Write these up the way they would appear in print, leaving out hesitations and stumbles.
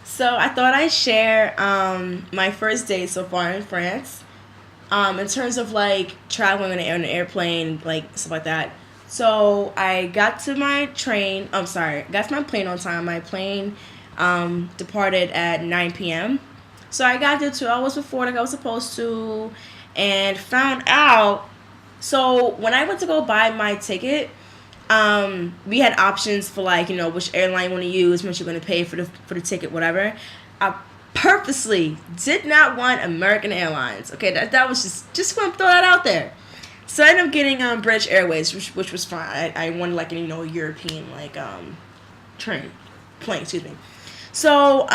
So I thought I'd share my first day so far in France. In terms of like traveling on an airplane, like stuff like that. So I got to my train. I'm sorry, got to my plane on time. My plane departed at 9 p.m. So I got there 2 hours before, like I was supposed to, and found out. So when I went to go buy my ticket, we had options for like which airline you want to use, how much you're going to pay for the ticket, whatever. I purposely did not want American Airlines. Okay, that was just want to throw that out there. So I ended up getting British Airways, which was fine. I wanted like a European like train plane, excuse me. So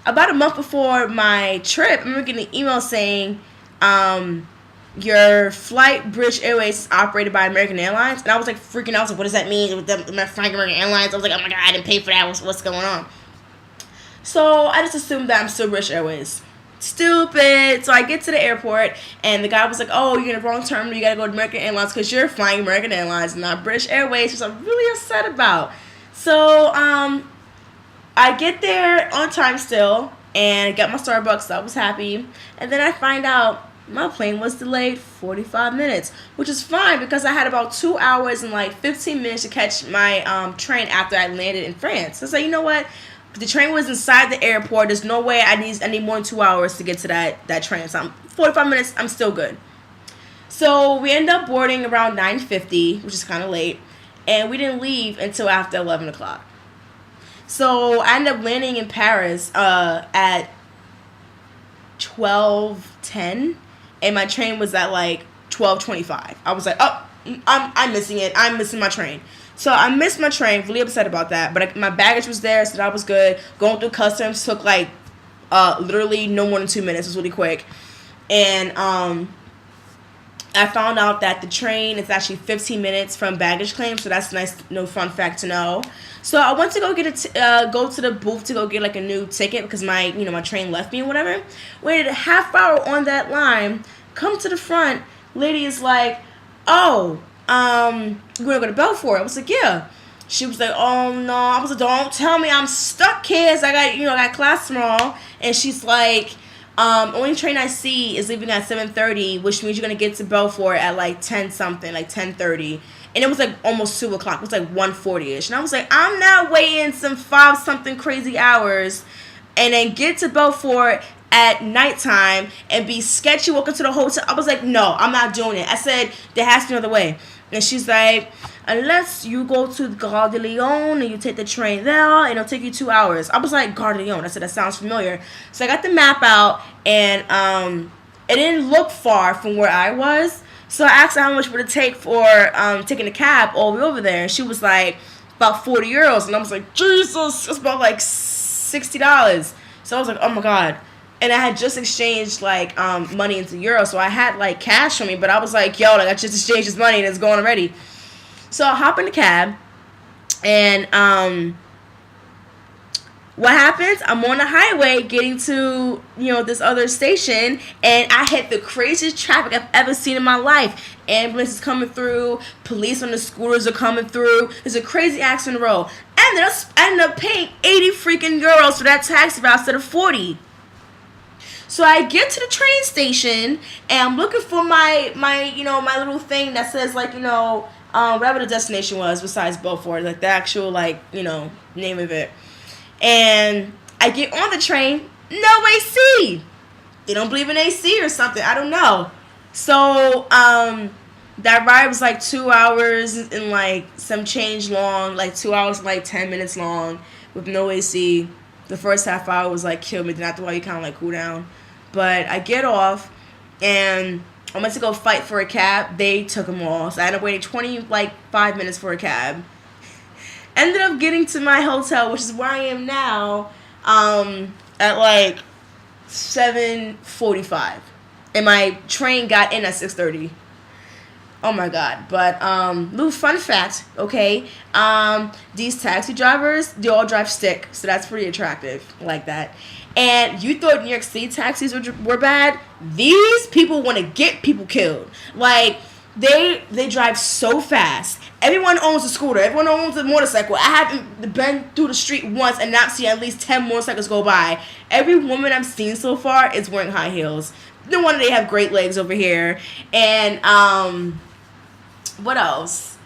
about a month before my trip, I remember getting an email saying your flight, British Airways, is operated by American Airlines. And I was like freaking out. I was like, what does that mean? With the flying American Airlines? I was like, oh my god, I didn't pay for that. What's going on? So I just assumed that I'm still British Airways. Stupid. So I get to the airport and the guy was like, oh, you're in the wrong terminal. You got to go to American Airlines because you're flying American Airlines, not British Airways, which I'm really upset about. So I get there on time still and got my Starbucks. So I was happy. And then I find out my plane was delayed 45 minutes, which is fine because I had about 2 hours and like 15 minutes to catch my train after I landed in France. So I said, you know what? The train was inside the airport. There's no way I need more than 2 hours to get to that train. So 45 minutes, I'm still good. So we end up boarding around 9:50, which is kind of late, and we didn't leave until after 11 o'clock. So I ended up landing in Paris at 12:10, and my train was at like 12:25. I was like, oh, I'm missing it. I'm missing my train. So I missed my train. Really upset about that. But my baggage was there, so that was good. Going through customs took like literally no more than 2 minutes. It was really quick. And I found out that the train is actually 15 minutes from baggage claim. So that's a nice, fun fact to know. So I went to go get go to the booth to go get like a new ticket because my train left me or whatever. Waited a half hour on that line. Come to the front. Lady is like, oh, we're gonna go to Belfort. I was like, yeah. She was like, oh no. I was like, don't tell me I'm stuck, kids. I got class tomorrow. And she's like, only train I see is leaving at 7:30, which means you're gonna get to Belfort at like 10 something, like 10:30. And it was like almost 2 o'clock. It was like 1:40ish. And I was like, I'm not waiting some 5 something crazy hours and then get to Belfort at nighttime and be sketchy walking to the hotel. I was like, no, I'm not doing it. I said, there has to be another way. And she's like, unless you go to Gare de Lyon and you take the train there, and it'll take you 2 hours. I was like, Gare de Lyon. I said, that sounds familiar. So I got the map out, and it didn't look far from where I was. So I asked her how much would it take for taking a cab all the way over there. And she was like, about 40 euros. And I was like, Jesus, it's about like $60. So I was like, oh my God. And I had just exchanged like money into euros, so I had like cash on me. But I was like, yo, like I just exchanged this money and it's going already. So I hop in the cab, and what happens? I'm on the highway getting to this other station, and I hit the craziest traffic I've ever seen in my life. Ambulances coming through, police on the scooters are coming through. There's a crazy accident roll. I ended up paying 80 freaking euros for that taxi ride instead of 40. So I get to the train station and I'm looking for my little thing that says like whatever the destination was besides Beaufort, like the actual name of it. And I get on the train, no AC. They don't believe in AC or something. I don't know. So that ride was like 2 hours and like some change long, like 2 hours and like 10 minutes long with no AC. The first half hour was like kill me. Then after a while you kind of like cool down. But I get off and I went to go fight for a cab. They took them all. So I ended up waiting 5 minutes for a cab. Ended up getting to my hotel, which is where I am now, at like 7:45. And my train got in at 6:30. Oh my God. But little fun fact, okay? These taxi drivers, they all drive stick, so that's pretty attractive. I like that. And you thought New York City taxis were bad? These people want to get people killed. Like, They drive so fast. Everyone owns a scooter. Everyone owns a motorcycle. I haven't been through the street once and not seen at least 10 motorcycles go by. Every woman I've seen so far is wearing high heels. No wonder they have great legs over here. And what else?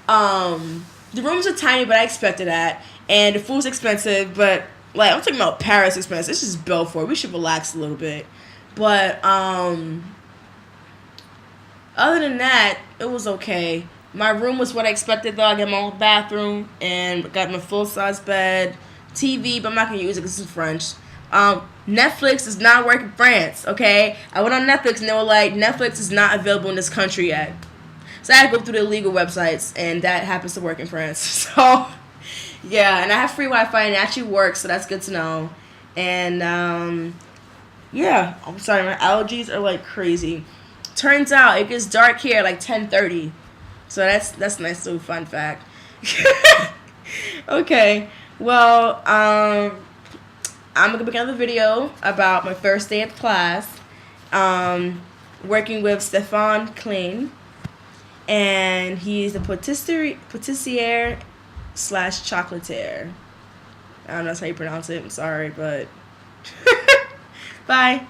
The rooms are tiny, but I expected that. And the food's expensive, but like I'm talking about Paris expensive. This is Belfort. We should relax a little bit. But other than that, it was okay. My room was what I expected, though. I got my own bathroom and got my full-size bed, TV, but I'm not going to use it because it's French. Netflix does not work in France, okay? I went on Netflix and they were like, Netflix is not available in this country yet. So I had to go through the illegal websites, and that happens to work in France. So, yeah, and I have free Wi-Fi, and it actually works, so that's good to know. And, yeah, I'm sorry, my allergies are like crazy. Turns out it gets dark here at like 10:30. So that's a nice little fun fact. Okay. Well, I'm gonna make another video about my first day of class. Working with Stefan Klein. And he's the patissier / chocolatier. I don't know how you pronounce it. I'm sorry, but bye.